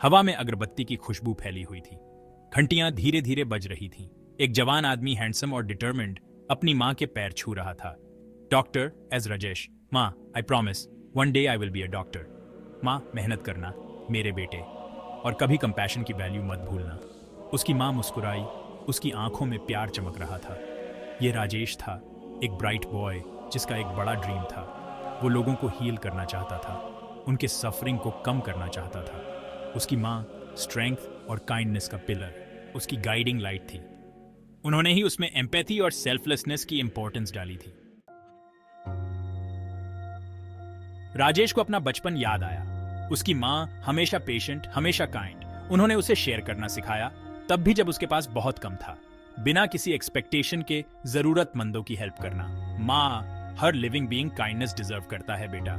हवा में अगरबत्ती की खुशबू फैली हुई थी। घंटियां धीरे धीरे बज रही थीं। एक जवान आदमी हैंडसम और डिटर्मिन्ड अपनी माँ के पैर छू रहा था। Doctor as Rajesh. माँ, I promise one day I will be a doctor. माँ, मेहनत करना मेरे बेटे, और कभी कंपैशन की वैल्यू मत भूलना। उसकी माँ मुस्कुराई। उसकी आंखों में प्यार चमक रहा था। ये राजेश था, एक ब्राइट बॉय जिसका एक बड़ा ड्रीम था। वो लोगों को हील करना चाहता था, उनके सफरिंग को कम करना चाहता था। उसकी माँ स्ट्रेंथ और काइंडनेस का पिलर, उसकी गाइडिंग लाइट थी। उन्होंने ही उसमें एम्पैथी और सेल्फलेसनेस की इंपॉर्टेंस डाली थी। राजेश को अपना बचपन याद आया। उसकी माँ हमेशा पेशेंट, हमेशा काइंड। उन्होंने उसे शेयर करना सिखाया, तब भी जब उसके पास बहुत कम था। बिना किसी एक्सपेक्टेशन के जरूरतमंदों की हेल्प करना। माँ, हर लिविंग बीइंग काइंडनेस डिजर्व करता है बेटा।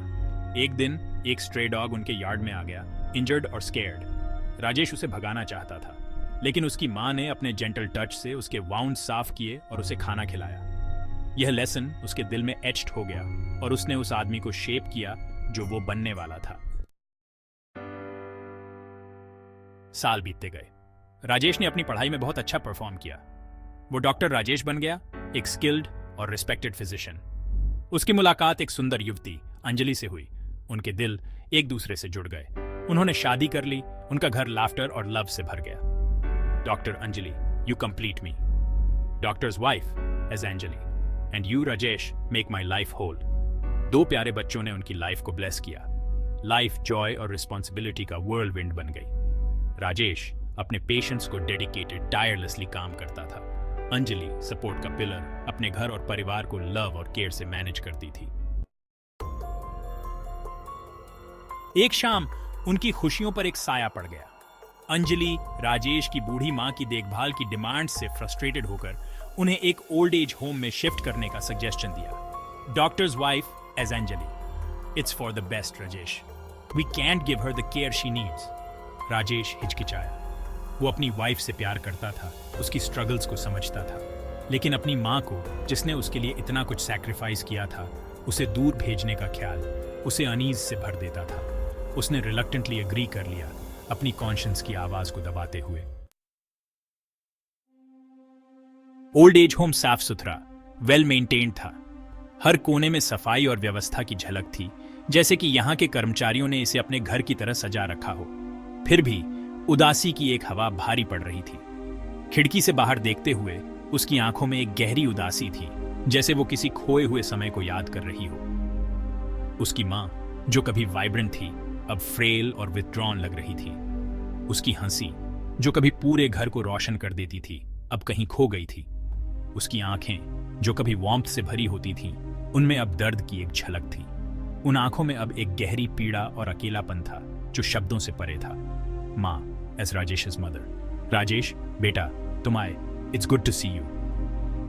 एक दिन एक स्ट्रे डॉग उनके यार्ड में आ गया, इंजर्ड और स्केयर्ड। राजेश उसे भगाना चाहता था, लेकिन उसकी माँ ने अपने जेंटल टच से उसके वाउंड साफ किए और उसे खाना खिलाया। यह लेसन उसके दिल में एच्ड हो गया और उसने उस आदमी को शेप किया जो वो बनने वाला था। साल बीतते गए। राजेश ने अपनी पढ़ाई में बहुत अच्छा परफॉर्म किया। वो डॉक्टर राजेश बन गया, एक स्किल्ड और रिस्पेक्टेड फिजिशियन। उसकी मुलाकात एक सुंदर युवती अंजलि से हुई। उनके दिल एक दूसरे से जुड़ गए। उन्होंने शादी कर ली। उनका घर लाफ्टर और लव से भर गया। Doctor Anjali, you complete me. Doctor's wife as Anjali, and you Rajesh make my life whole. दो प्यारे बच्चों ने उनकी लाइफ को ब्लेस किया। लाइफ जॉय और रिस्पॉन्सिबिलिटी का व्हर्लविंड बन गई। राजेश अपने पेशेंट्स को डेडिकेटेड टायरलेसली काम करता था। अंजलि सपोर्ट का पिलर, अपने घर और परिवार को लव और केयर से मैनेज करती थी। एक शाम उनकी खुशियों पर एक साया पड़ गया। अंजलि राजेश की बूढ़ी मां की देखभाल की डिमांड से फ्रस्ट्रेटेड होकर उन्हें एक ओल्ड एज होम में शिफ्ट करने का सजेशन दिया। Doctor's wife as Anjali, it's for the best Rajesh, we can't give her the care she needs. Rajesh हिचकिचाया। वो अपनी वाइफ से प्यार करता था, उसकी स्ट्रगल्स को समझता था, लेकिन अपनी माँ को, जिसने उसके लिए इतना कुछ सैक्रिफाइस किया था, उसे दूर भेजने का ख्याल उसे अनीज से भर देता था। उसने रिलक्टेंटली एग्री कर लिया, अपनी कॉन्शियंस की आवाज को दबाते हुए। ओल्ड एज होम साफ सुथरा, वेल मेंटेन्ड था। हर कोने में सफाई और व्यवस्था की झलक थी, जैसे कि यहाँ के कर्मचारियों ने इसे अपने घर की तरह सजा रखा हो। फिर भी उदासी की एक हवा भारी पड़ रही थी। खिड़की से बाहर देखते हुए उसकी आंखों में एक गहरी उदासी थी, जैसे वो किसी खोए हुए समय को याद कर रही हो। उसकी माँ, जो कभी वाइब्रेंट थी, अब फ्रेल और विथड्रॉन लग रही थी। उसकी हंसी, जो कभी पूरे घर को रोशन कर देती थी, अब कहीं खो गई थी। उसकी आंखें, जो कभी वार्मथ से भरी होती थीं, उनमें अब दर्द की एक झलक थी। उन आंखों में अब एक गहरी पीड़ा और अकेलापन था, जो शब्दों से परे था। माँ एज राजेश's मदर, राजेश बेटा तुम आए, it's good to see you.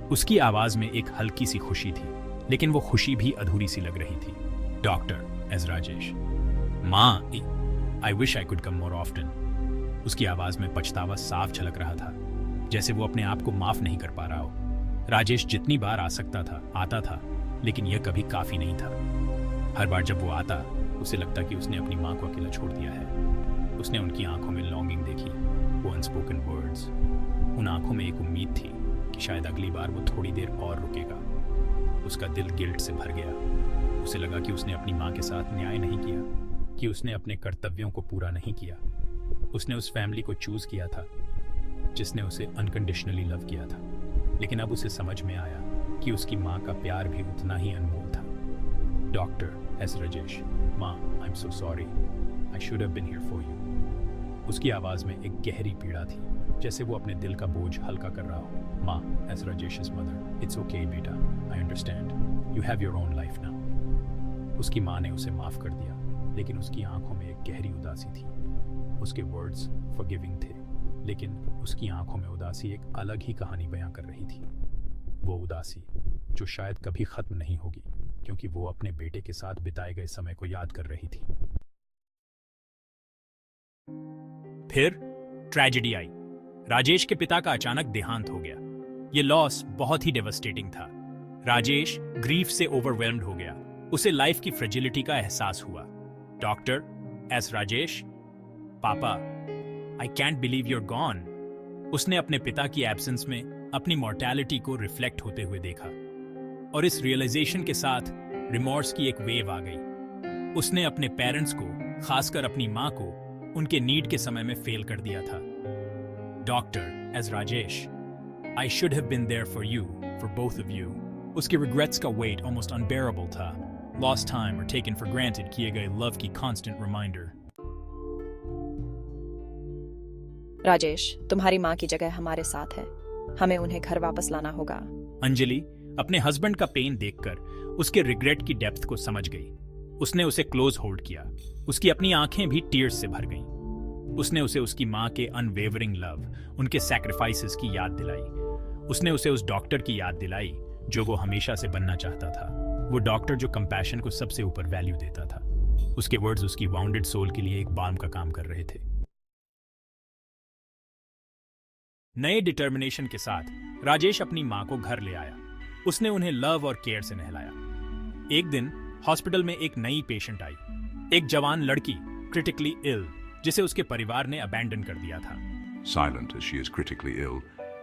उसकी आवाज में एक हल्की सी खुशी थी, लेकिन वो खुशी भी अधूरी सी लग रही थी। डॉक्टर एज राजेश, माँ I wish I could come more often. उसकी आवाज में पछतावा साफ झलक रहा था, जैसे वो अपने आप को माफ नहीं कर पा रहा हो। राजेश जितनी बार आ सकता था आता था, लेकिन यह कभी काफी नहीं था। हर बार जब वो आता, उसे लगता कि उसने अपनी माँ को अकेला छोड़ दिया है। उसने उनकी आंखों में लॉन्गिंग देखी, वो अनस्पोकन वर्ड्स। उन आंखों में एक उम्मीद थी कि शायद अगली बार वो थोड़ी देर और रुकेगा। उसका दिल गिल्ट से भर गया। उसे लगा कि उसने अपनी माँ के साथ न्याय नहीं किया, कि उसने अपने कर्तव्यों को पूरा नहीं किया। उसने उस फैमिली को चूज किया था जिसने उसे अनकंडीशनली लव किया था, लेकिन अब उसे समझ में आया कि उसकी माँ का प्यार भी उतना ही अनमोल था। डॉक्टर एस राजेश, माँ I am so sorry, I should have been here for you. उसकी आवाज में एक गहरी पीड़ा थी, जैसे वो अपने दिल का बोझ हल्का कर रहा हो। माँ एज राजेश's मदर, इट्स ओके बेटा, I understand, you have your own life now. उसकी माँ ने उसे माफ कर दिया, लेकिन उसकी आंखों में एक गहरी उदासी थी। उसके वर्ड्स फॉरगिविंग थे, लेकिन उसकी आंखों में उदासी एक अलग ही कहानी बयां कर रही थी। वो उदासी जो शायद कभी खत्म नहीं होगी, क्योंकि वो अपने बेटे के साथ बिताए गए समय को याद कर रही थी। फिर ट्रेजेडी आई। राजेश के पिता का अचानक देहांत हो गया। ये लॉस बहुत ही डेवस्टेटिंग था। राजेश ग्रीफ से ओवरवेल्म्ड हो गया। उसे लाइफ की फ्रेजिलिटी का एहसास हुआ। डॉक्टर एस राजेश, पापा I can't believe you're gone. उसने अपने पिता की एब्सेंस में अपनी मॉर्टैलिटी को रिफ्लेक्ट होते हुए देखा और इस रियलाइजेशन के साथ रिमोर्स की एक वेव आ गई। उसने अपने पेरेंट्स को, खासकर अपनी माँ को, उनके नीड के समय में फेल कर दिया था। Doctor as Rajesh, I should have been there for you, for both of you. उसके रिग्रेट्स का वेट ऑलमोस्ट अनबेरेबल था। लॉस्ट टाइम और टेकन फॉर ग्रांटेड किए गए लव की कांस्टेंट रिमाइंडर। राजेश, तुम्हारी माँ की जगह हमारे साथ है। हमें उन्हें घर वापस लाना होगा। अंजलि अपने हस्बैंड का पेन देखकर उसके रिग्रेट की डेप्थ को समझ गई। उसने उसे क्लोज होल्ड किया। उसकी अपनी आंखें भी टीयर्स से भर गईं। उसने उसे उसकी माँ के अनवेवरिंग लव, उनके सैक्रिफाइसेस की याद दिलाई। उसने उसे उस डॉक्टर की याद दिलाई जो वो हमेशा से बनना चाहता था। वो डॉक्टर जो कंपैशन को सबसे ऊपर वैल्यू देता था। उसके वर्ड्स उसकी वाउंडेड सोल के लिए एक बाल्म का काम कर रहे थे। नए डिटर्मिनेशन के साथ राजेश अपनी माँ को घर ले आया। उसने उन्हें लव और केयर से नहलाया। एक दिन हॉस्पिटल में एक नई पेशेंट आई, एक जवान लड़की, क्रिटिकली इल, जिसे उसके परिवार ने अबैंडन कर दिया था। Silent as she is critically ill.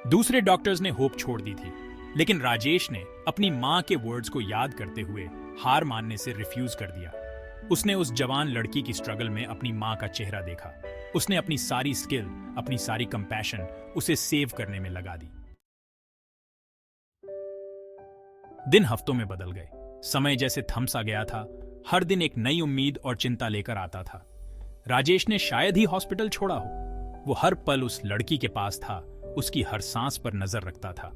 दूसरे डॉक्टर्स ने होप छोड़ दी थी, लेकिन राजेश ने अपनी माँ के वर्ड्स को याद करते हुए हार मानने से रिफ्यूज कर दिया। उसने उस जवान लड़की की स्ट्रगल में अपनी माँ का चेहरा देखा। उसने अपनी सारी स्किल, अपनी सारी कंपैशन उसे सेव करने में लगा दी। दिन हफ्तों में बदल गए। समय जैसे थम सा गया था। हर दिन एक नई उम्मीद और चिंता लेकर आता था। राजेश ने शायद ही हॉस्पिटल छोड़ा हो। वो हर पल उस लड़की के पास था, उसकी हर सांस पर नजर रखता था।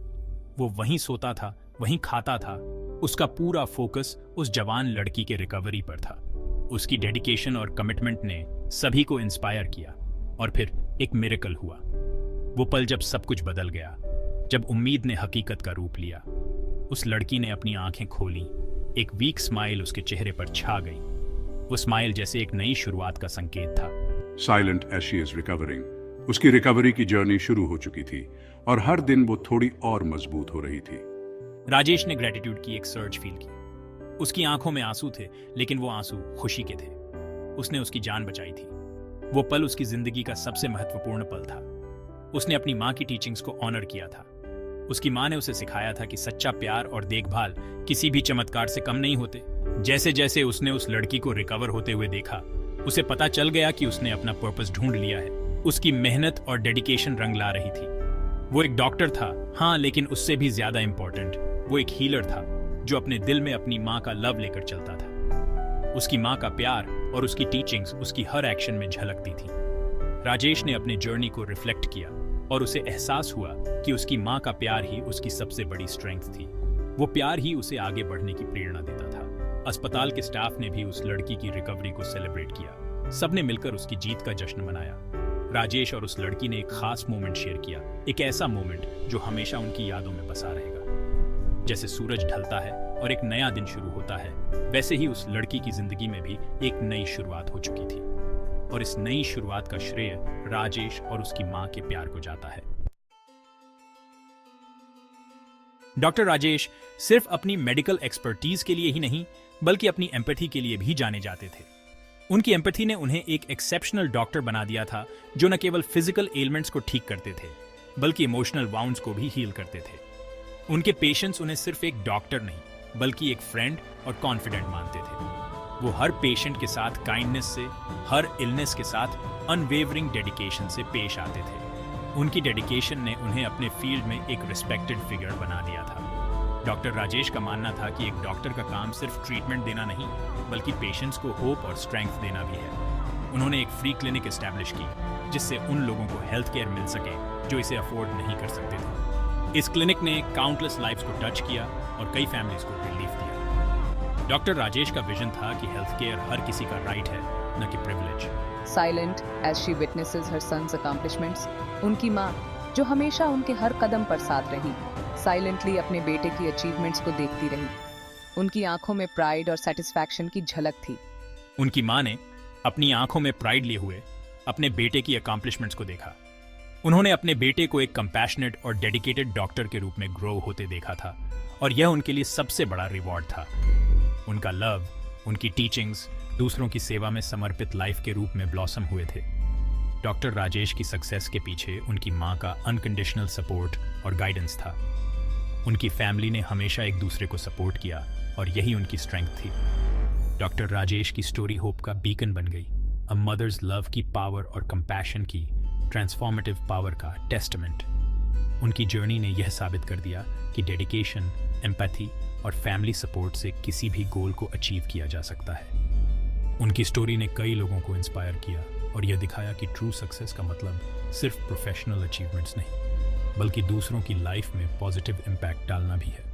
वो वहीं सोता था, वहीं खाता था। उसका पूरा फोकस उस जवान लड़की के रिकवरी पर था। उसकी डेडिकेशन और कमिटमेंट ने सभी को इंस्पायर किया। और फिर एक मिरेकल हुआ। वो पल जब सब कुछ बदल गया, जब उम्मीद ने हकीकत का रूप लिया। उस लड़की ने अपनी आंखें खोली। एक वीक स्माइल उसके चेहरे पर छा गई। वो स्माइल जैसे एक नई शुरुआत का संकेत था। Silent as she is recovering. उसकी रिकवरी की जर्नी शुरू हो चुकी थी और हर दिन वो थोड़ी और मजबूत हो रही थी। राजेश ने ग्रेटिट्यूड की एक सर्ज फील की। उसकी आंखों में आंसू थे, लेकिन वो आंसू खुशी के थे। उसने उसकी जान बचाई थी। वो पल उसकी जिंदगी का सबसे महत्वपूर्ण पल था। उसने अपनी माँ की टीचिंग्स को ऑनर किया था। उसकी माँ ने उसे सिखाया था कि सच्चा प्यार और देखभाल किसी भी चमत्कार से कम नहीं होते। जैसे जैसे उसने उस लड़की को रिकवर होते हुए देखा, उसे पता चल गया कि उसने अपना पर्पस ढूंढ लिया है। उसकी मेहनत और डेडिकेशन रंग ला रही थी। वो एक डॉक्टर था, हाँ, लेकिन उससे भी ज्यादा इंपॉर्टेंट वो एक हीलर था जो अपने दिल में अपनी माँ का लव लेकर चलता था। उसकी माँ का प्यार और उसकी टीचिंग्स उसकी हर एक्शन में झलकती थी। राजेश ने अपने जर्नी को रिफ्लेक्ट किया और उसे एहसास हुआ कि उसकी माँ का प्यार ही उसकी सबसे बड़ी स्ट्रेंथ थी। वो प्यार ही उसे आगे बढ़ने की प्रेरणा देता था। अस्पताल के स्टाफ ने भी उस लड़की की रिकवरी को सेलिब्रेट किया। सबने मिलकर उसकी जीत का जश्न मनाया। राजेश और उस लड़की ने एक खास मोमेंट शेयर किया, एक ऐसा मोमेंट जो हमेशा उनकी यादों में बसा रहेगा। जैसे सूरज ढलता है और एक नया दिन शुरू होता है, वैसे ही उस लड़की की जिंदगी में भी एक नई शुरुआत हो चुकी थी। और इस नई शुरुआत का श्रेय राजेश और उसकी मां के प्यार को जाता है। डॉक्टर राजेश सिर्फ अपनी मेडिकल एक्सपर्टीज के लिए ही नहीं, बल्कि अपनी एम्पैथी के लिए भी जाने जाते थे। उनकी एम्पैथी ने उन्हें एक एक्सेप्शनल डॉक्टर बना दिया था, जो न केवल फिजिकल एलिमेंट्स को ठीक करते थे, बल्कि इमोशनल वाउंड्स को भी हील करते थे। उनके पेशेंट्स उन्हें सिर्फ एक डॉक्टर नहीं, बल्कि एक फ्रेंड और कॉन्फिडेंट मानते थे। वो हर पेशेंट के साथ काइंडनेस से, हर इलनेस के साथ अनवेवरिंग डेडिकेशन से पेश आते थे। उनकी डेडिकेशन ने उन्हें अपने फील्ड में एक रिस्पेक्टेड फिगर बना दिया था। डॉक्टर राजेश का मानना था कि एक डॉक्टर का काम सिर्फ ट्रीटमेंट देना नहीं, बल्कि पेशेंट्स को होप और स्ट्रेंथ देना भी है। उन्होंने एक फ्री क्लिनिक एस्टैब्लिश की, जिससे उन लोगों को हेल्थ केयर मिल सके जो इसे अफोर्ड नहीं कर सकते थे। इस क्लिनिक ने काउंटलेस लाइफ्स को टच किया और कई फैमिलीज को रिलीफ दिया। डॉक्टर राजेश का विजन था कि हेल्थ केयर हर किसी का राइट है, न कि privilege. Silent as she witnesses her son's accomplishments, उनकी माँ जो हमेशा उनके हर कदम पर साथ रही, साइलेंटली अपने बेटे की अचीवमेंट्स को देखती रही। उनकी आंखों में प्राइड और सेटिस्फैक्शन की झलक थी। उनकी माँ ने अपनी आंखों में प्राइड लिए हुए अपने बेटे की अकॉम्प्लिशमेंट्स को देखा। उन्होंने अपने बेटे को एक कंपैशनेट और डेडिकेटेड डॉक्टर के रूप में ग्रो होते देखा था, और यह उनके लिए सबसे बड़ा रिवॉर्ड था। उनका लव, उनकी टीचिंग्स दूसरों की सेवा में समर्पित लाइफ के रूप में ब्लॉसम हुए थे। डॉक्टर राजेश की सक्सेस के पीछे उनकी माँ का अनकंडीशनल सपोर्ट और गाइडेंस था। उनकी फैमिली ने हमेशा एक दूसरे को सपोर्ट किया और यही उनकी स्ट्रेंथ थी। डॉक्टर राजेश की स्टोरी होप का बीकन बन गई, अ मदर्स लव की पावर और कंपैशन की ट्रांसफॉर्मेटिव पावर का टेस्टमेंट। उनकी जर्नी ने यह साबित कर दिया कि डेडिकेशन, एम्पैथी और फैमिली सपोर्ट से किसी भी गोल को अचीव किया जा सकता है। उनकी स्टोरी ने कई लोगों को इंस्पायर किया और यह दिखाया कि ट्रू सक्सेस का मतलब सिर्फ प्रोफेशनल अचीवमेंट्स नहीं, बल्कि दूसरों की लाइफ में पॉजिटिव इम्पैक्ट डालना भी है।